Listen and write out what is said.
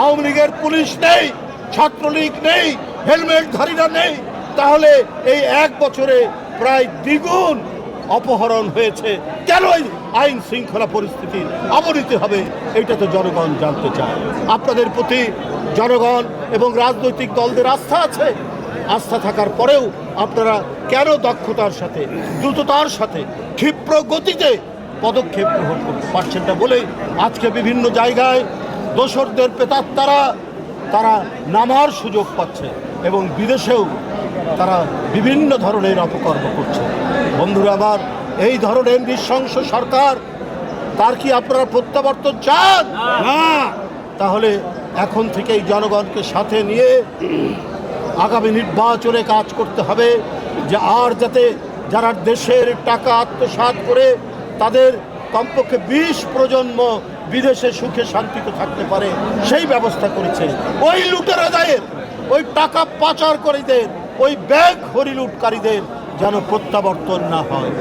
আওয়ামী লীগের পুলিশ নেই, ছাত্রলীগ নেই, হেলমেটধারীরা নেই, তাহলে এই 1 বছরে প্রায় দ্বিগুণ অপহরণ হয়েছে। কেন আইন শৃঙ্খলা পরিস্থিতির অবনতি হবে, এটা তো জনগণ জানতে চায়। আপনাদের প্রতি জনগণ এবং রাজনৈতিক দলদের আস্থা আছে। আস্থা থাকার পরেও আপনারা কেন দক্ষতার সাথে, দ্রুততার সাথে, ক্ষিপ্র গতিতে পদক্ষেপ গ্রহণ করতে পারছেন না বলেই আজকে বিভিন্ন জায়গায় দোসরদের প্রেতাত্মারা তারা নামার সুযোগ পাচ্ছে এবং বিদেশেও তারা বিভিন্ন ধরনের অপকর্ম করছে। বন্ধুরা আমার, এই ধরনের নৃশংস সরকার, তার কি আপনারা প্রত্যাবর্তন চান? না। তাহলে এখন থেকেই জনগণকে সাথে নিয়ে আগামী নির্বাচনে কাজ করতে হবে, যে আর যাতে যারা দেশের টাকা আত্মসাৎ করে তাদের কমপক্ষে 20 প্রজন্ম বিদেশে সুখে শান্তিতে থাকতে পারে সেই ব্যবস্থা করেছে। ওই লুটেরাদের, ওই টাকা পাচারকারীদের, ওই ব্যাংক হরিলুটকারীদের যেন প্রত্যাবর্তন না হয়।